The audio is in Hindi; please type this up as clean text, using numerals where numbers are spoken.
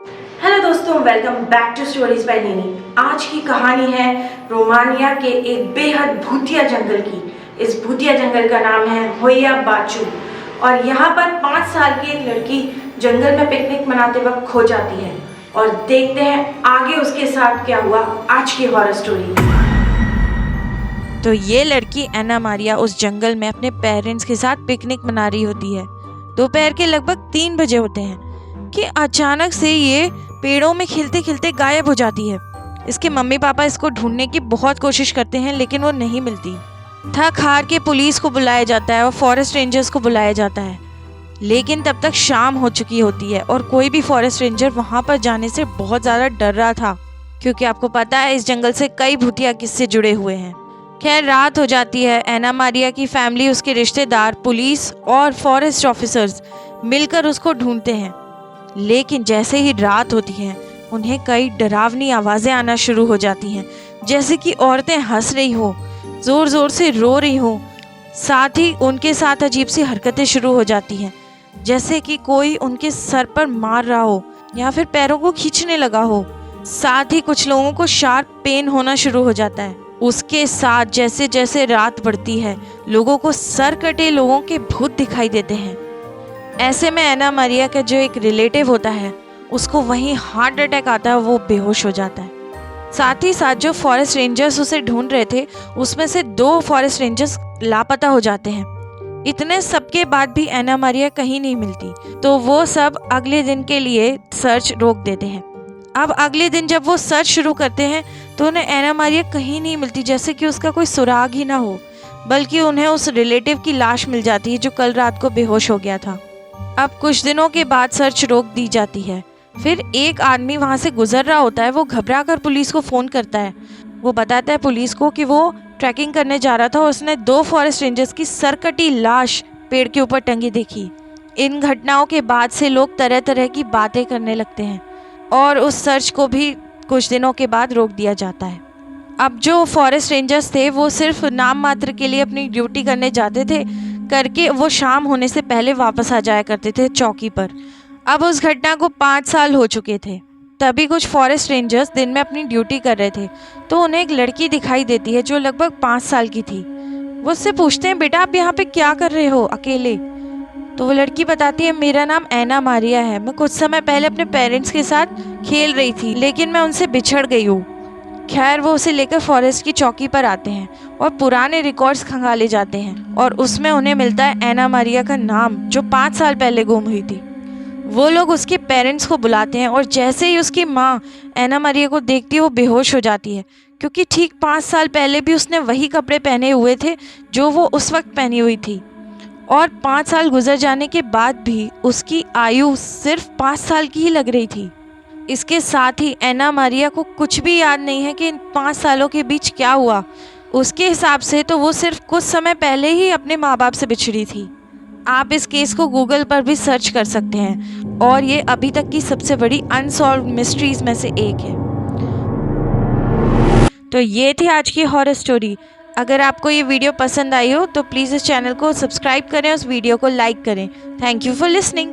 हेलो दोस्तों, welcome back to stories by Nini. आज की कहानी है रोमानिया के एक बेहद भूतिया जंगल की। इस भूतिया जंगल का नाम है होया बाचू और यहाँ पर 5 साल की एक लड़की जंगल में पिकनिक मनाते वक्त खो जाती है। और देखते हैं आगे उसके साथ क्या हुआ। आज की हॉरर स्टोरी। तो ये लड़की एना मारिया उस जंगल में अपने पेरेंट्स के साथ पिकनिक मना रही होती है। दोपहर के लगभग 3 बजे होते हैं कि अचानक से ये पेड़ों में खिलते खिलते गायब हो जाती है। इसके मम्मी पापा इसको ढूंढने की बहुत कोशिश करते हैं लेकिन वो नहीं मिलती। थक हार के पुलिस को बुलाया जाता है और फॉरेस्ट रेंजर्स को बुलाया जाता है, लेकिन तब तक शाम हो चुकी होती है और कोई भी फॉरेस्ट रेंजर वहाँ पर जाने से बहुत ज़्यादा डर रहा था, क्योंकि आपको पता है इस जंगल से कई भूतिया किस्से जुड़े हुए हैं। खैर, रात हो जाती है। एना मारिया की फैमिली, उसके रिश्तेदार, पुलिस और फॉरेस्ट ऑफिसर्स मिलकर उसको ढूंढते हैं, लेकिन जैसे ही रात होती है उन्हें कई डरावनी आवाज़ें आना शुरू हो जाती हैं, जैसे कि औरतें हंस रही हो, ज़ोर ज़ोर से रो रही हो। साथ ही उनके साथ अजीब सी हरकतें शुरू हो जाती हैं, जैसे कि कोई उनके सर पर मार रहा हो या फिर पैरों को खींचने लगा हो। साथ ही कुछ लोगों को शार्प पेन होना शुरू हो जाता है। उसके साथ जैसे जैसे रात बढ़ती है, लोगों को सर कटे लोगों के भूत दिखाई देते हैं। ऐसे में एना मारिया का जो एक रिलेटिव होता है, उसको वहीं हार्ट अटैक आता है, वो बेहोश हो जाता है। साथ ही साथ जो फॉरेस्ट रेंजर्स उसे ढूंढ रहे थे, उसमें से 2 फॉरेस्ट रेंजर्स लापता हो जाते हैं। इतने सबके बाद भी एना मारिया कहीं नहीं मिलती, तो वो सब अगले दिन के लिए सर्च रोक देते हैं। अब अगले दिन जब वो सर्च शुरू करते हैं तो उन्हें एना मारिया कहीं नहीं मिलती, जैसे कि उसका कोई सुराग ही ना हो, बल्कि उन्हें उस रिलेटिव की लाश मिल जाती है जो कल रात को बेहोश हो गया था। अब कुछ दिनों के बाद सर्च रोक दी जाती है। फिर एक आदमी वहाँ से गुजर रहा होता है। वो घबरा कर पुलिस को फ़ोन करता है। वो बताता है पुलिस को कि वो ट्रैकिंग करने जा रहा था और उसने 2 फॉरेस्ट रेंजर्स की सरकटी लाश पेड़ के ऊपर टंगी देखी। इन घटनाओं के बाद से लोग तरह तरह की बातें करने लगते हैं और उस सर्च को भी कुछ दिनों के बाद रोक दिया जाता है। अब जो फॉरेस्ट रेंजर्स थे वो सिर्फ नाम मात्र के लिए अपनी ड्यूटी करने जाते थे, करके वो शाम होने से पहले वापस आ जाया करते थे चौकी पर। अब उस घटना को 5 साल हो चुके थे। तभी कुछ फॉरेस्ट रेंजर्स दिन में अपनी ड्यूटी कर रहे थे, तो उन्हें एक लड़की दिखाई देती है जो लगभग 5 साल की थी। वो उससे पूछते हैं, बेटा आप यहाँ पे क्या कर रहे हो अकेले? तो वो लड़की बताती है, मेरा नाम एना मारिया है। मैं कुछ समय पहले अपने पेरेंट्स के साथ खेल रही थी, लेकिन मैं उनसे बिछड़ गई हूँ। खैर, वो उसे लेकर फॉरेस्ट की चौकी पर आते हैं और पुराने रिकॉर्ड्स खंगाले जाते हैं और उसमें उन्हें मिलता है एना मारिया का नाम, जो 5 साल पहले गुम हुई थी। वो लोग उसके पेरेंट्स को बुलाते हैं और जैसे ही उसकी माँ एना मारिया को देखती है वो बेहोश हो जाती है, क्योंकि ठीक 5 साल पहले भी उसने वही कपड़े पहने हुए थे जो वो उस वक्त पहनी हुई थी। और 5 साल गुजर जाने के बाद भी उसकी आयु सिर्फ 5 साल की ही लग रही थी। इसके साथ ही एना मारिया को कुछ भी याद नहीं है कि इन 5 सालों के बीच क्या हुआ। उसके हिसाब से तो वो सिर्फ कुछ समय पहले ही अपने माँ बाप से बिछड़ी थी। आप इस केस को गूगल पर भी सर्च कर सकते हैं और ये अभी तक की सबसे बड़ी अनसॉल्व्ड मिस्ट्रीज में से एक है। तो ये थी आज की हॉरर स्टोरी। अगर आपको ये वीडियो पसंद आई हो तो प्लीज़ इस चैनल को सब्सक्राइब करें, उस वीडियो को लाइक करें। Thank you for listening.